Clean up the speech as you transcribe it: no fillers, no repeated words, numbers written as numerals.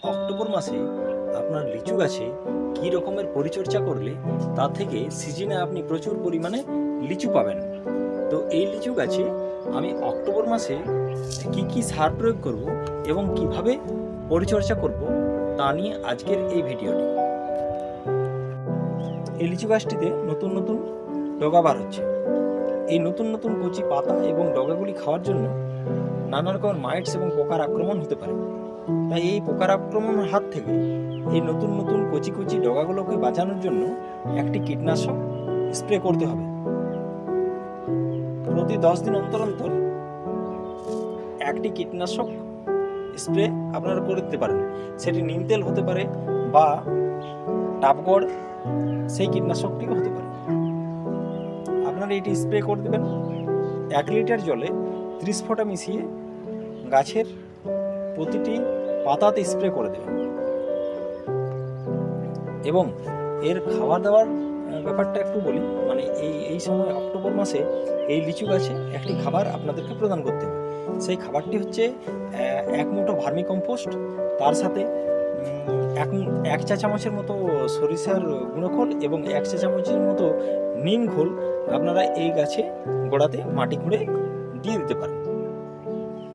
October মাসে আপনার লিচু গাছে কী রকমের পরিচর্যা করলে তা থেকে সিজনে আপনি প্রচুর পরিমাণে লিচু পাবেন। তো এই লিচু গাছে আমি অক্টোবর মাসে কি কি সার প্রয়োগ করব এবং কিভাবে পরিচর্যা করব তা নিয়ে আজকের এই ভিডিওটি। এই লিচু গাছটিতে নতুন নতুন ডগা বার হচ্ছে। এই নতুন নতুন কচি পাতা এবং ডগাগুলি খাওয়ার জন্য নানা রকমের মাইটস এবং পোকার আক্রমণ হতে পারে। তাই এই পোকার আক্রমণের হাত থেকে এই নতুন নতুন কচি কচি ডগাগুলোকে বাঁচানোর জন্য একটি কীটনাশক স্প্রে করতে হবে। প্রতি 10 দিন অন্তর অন্তর একটি কীটনাশক স্প্রে আপনারা করে দিতে পারেন। সেটি নিম তেল হতে পারে বা টাপগড় সেই কীটনাশকটিও হতে পারে। আপনারা এটি স্প্রে করে দেবেন 1 লিটার জলে 30 ফোঁটা মিশিয়ে গাছের প্রতিটি পাতাতে স্প্রে করে দেবেন। এবং এর খাওয়া দাওয়ার ব্যাপারটা একটু বলি, মানে এই সময় অক্টোবর মাসে এই লিচু গাছে একটি খাবার আপনাদেরকে প্রদান করতে হবে। সেই খাবারটি হচ্ছে 1 মুঠো ভার্মি কম্পোস্ট, তার সাথে 1 চা চামচের মতো সরিষার গুঁড়োখোল এবং 1 চা চামচের মতো নিম খোল আপনারা এই গাছে গোড়াতে মাটি খুঁড়ে দিয়ে দিতে পারেন।